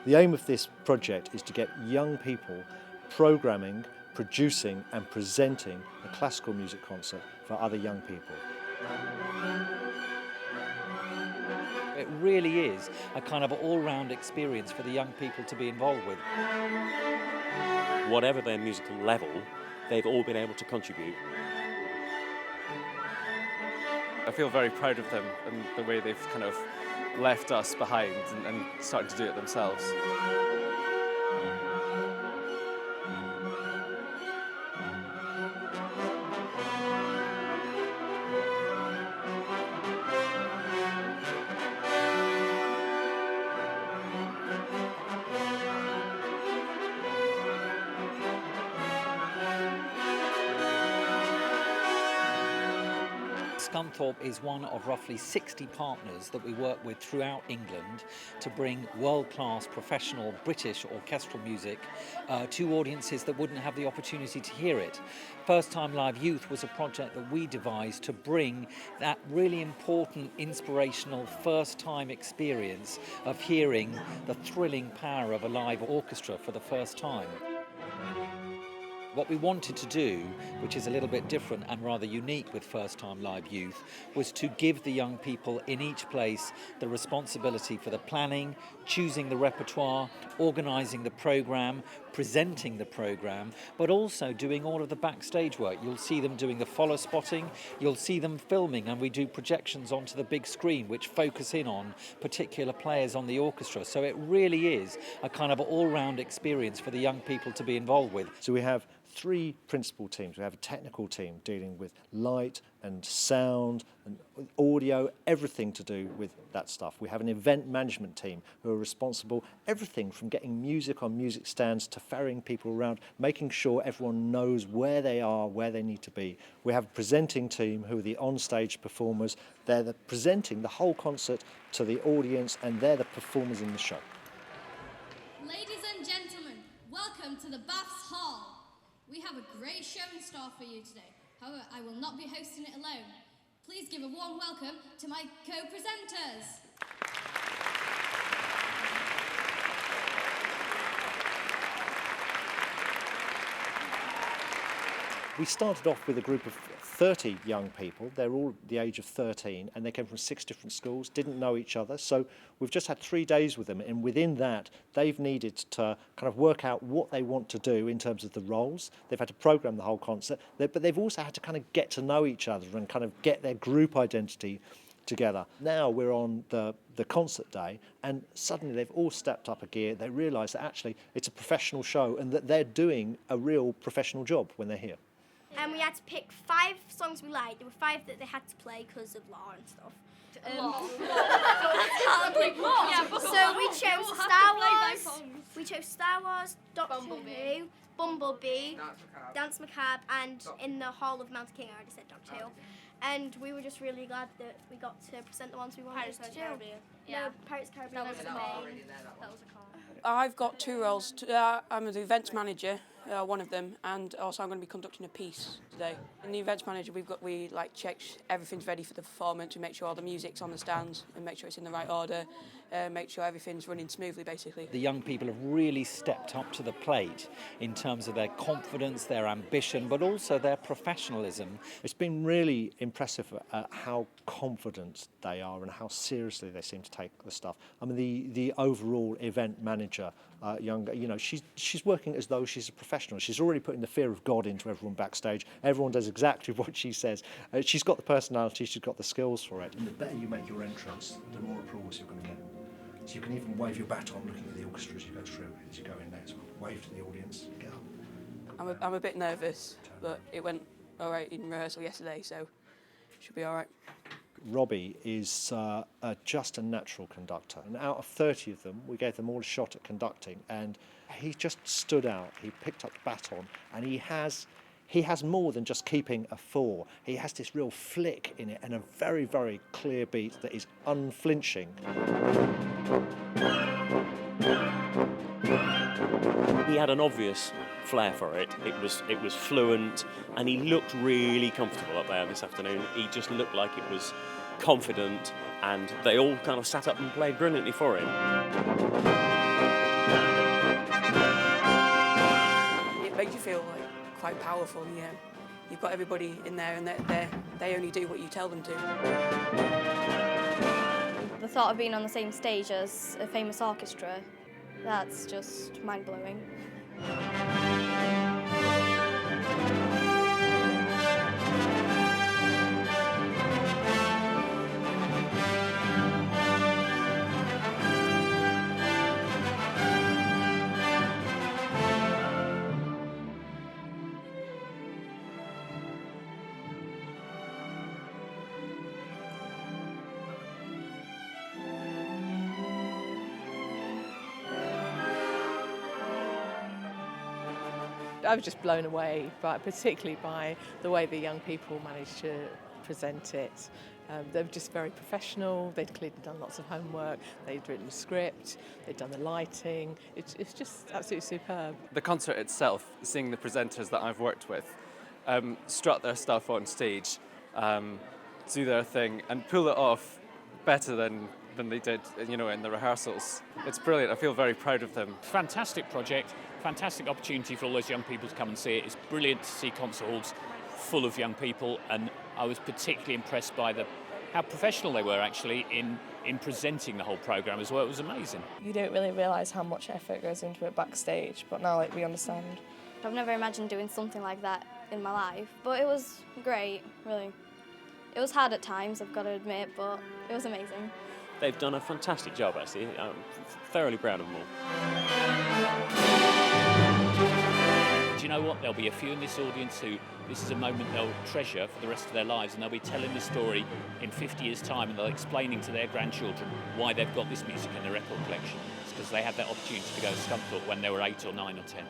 The aim of this project is to get young people programming, producing and presenting a classical music concert for other young people. It really is a kind of all-round experience for the young people to be involved with. Whatever their musical level, they've all been able to contribute. I feel very proud of them and the way they've kind of left us behind and started to do it themselves. Scunthorpe is one of roughly 60 partners that we work with throughout England to bring world-class professional British orchestral music to audiences that wouldn't have the opportunity to hear it. First Time Live Youth was a project that we devised to bring that really important, inspirational first-time experience of hearing the thrilling power of a live orchestra for the first time. What we wanted to do, which is a little bit different and rather unique with First Time Live Youth, was to give the young people in each place the responsibility for the planning, choosing the repertoire, organising the programme, presenting the programme, but also doing all of the backstage work. You'll see them doing the follow spotting, you'll see them filming, and we do projections onto the big screen which focus in on particular players on the orchestra. So it really is a kind of all-round experience for the young people to be involved with. So we have three principal teams. We have a technical team dealing with light and sound and audio, everything to do with that stuff. We have an event management team who are responsible everything from getting music on music stands to ferrying people around, making sure everyone knows where they are, where they need to be. We have a presenting team who are the on-stage performers. They're presenting the whole concert to the audience and they're the performers in the show. Ladies and gentlemen, welcome to the Baths Hall. We have a great show in store for you today. However, I will not be hosting it alone. Please give a warm welcome to my co-presenters. We started off with a group of 30 young people. They're all the age of 13 and they came from 6 different schools, didn't know each other. So we've just had 3 days with them, and within that they've needed to kind of work out what they want to do in terms of the roles. They've had to program the whole concert, but they've also had to kind of get to know each other and kind of get their group identity together. Now we're on the concert day and suddenly they've all stepped up a gear. They realise that actually it's a professional show and that they're doing a real professional job when they're here. And we had to pick 5 songs we liked. There were 5 that they had to play because of law and stuff. So we chose Star Wars. We chose Star Wars, Doctor Who, Bumblebee, Dance Macabre, and In the Hall of Mountain King. I already said Doctor Who. And we were just really glad that we got to present the ones we wanted to do. Yeah. No, Pirates of the Caribbean was the main. That was a car. I've got 2 roles. I'm the events manager, one of them, and also I'm going to be conducting a piece today. In the events manager, we check everything's ready for the performance. We make sure all the music's on the stands and make sure it's in the right order. Make sure everything's running smoothly, basically. The young people have really stepped up to the plate in terms of their confidence, their ambition, but also their professionalism. It's been really impressive how confident they are and how seriously they seem to take the stuff. I mean, the overall event manager, younger, she's working as though she's a professional. She's already putting the fear of God into everyone backstage. Everyone does exactly what she says. She's got the personality, she's got the skills for it. And the better you make your entrance, the more applause you're going to get. So you can even wave your baton looking at the orchestra as you go through, as you go in there. So wave to the audience, get up. I'm a bit nervous, but it went all right in rehearsal yesterday, so it should be all right. Robbie is just a natural conductor, and out of 30 of them, we gave them all a shot at conducting, and he just stood out. He picked up the baton, and he has more than just keeping a 4. He has this real flick in it and a very, very clear beat that is unflinching. He had an obvious flair for it. It was fluent, and he looked really comfortable up there this afternoon. He just looked like it was confident, and they all kind of sat up and played brilliantly for him. feel like quite powerful. You know, you've got everybody in there, and they only do what you tell them to. The thought of being on the same stage as a famous orchestra, that's just mind-blowing. I was just blown away, particularly by the way the young people managed to present it. They were just very professional. They'd clearly done lots of homework. They'd written a script. They'd done the lighting. It's just absolutely superb. The concert itself, seeing the presenters that I've worked with strut their stuff on stage, do their thing, and pull it off better than they did, in the rehearsals. It's brilliant. I feel very proud of them. Fantastic project, fantastic opportunity for all those young people to come and see it. It's brilliant to see concert halls full of young people, and I was particularly impressed by how professional they were actually in presenting the whole programme as well. It was amazing. You don't really realise how much effort goes into it backstage, but now we understand. I've never imagined doing something like that in my life, but it was great, really. It was hard at times, I've got to admit, but it was amazing. They've done a fantastic job, actually. I'm thoroughly proud of them all. Do you know what? There'll be a few in this audience who this is a moment they'll treasure for the rest of their lives, and they'll be telling this story in 50 years' time, and they'll explaining to their grandchildren why they've got this music in their record collection. It's because they had that opportunity to go to Scunthorpe when they were 8 or 9 or 10.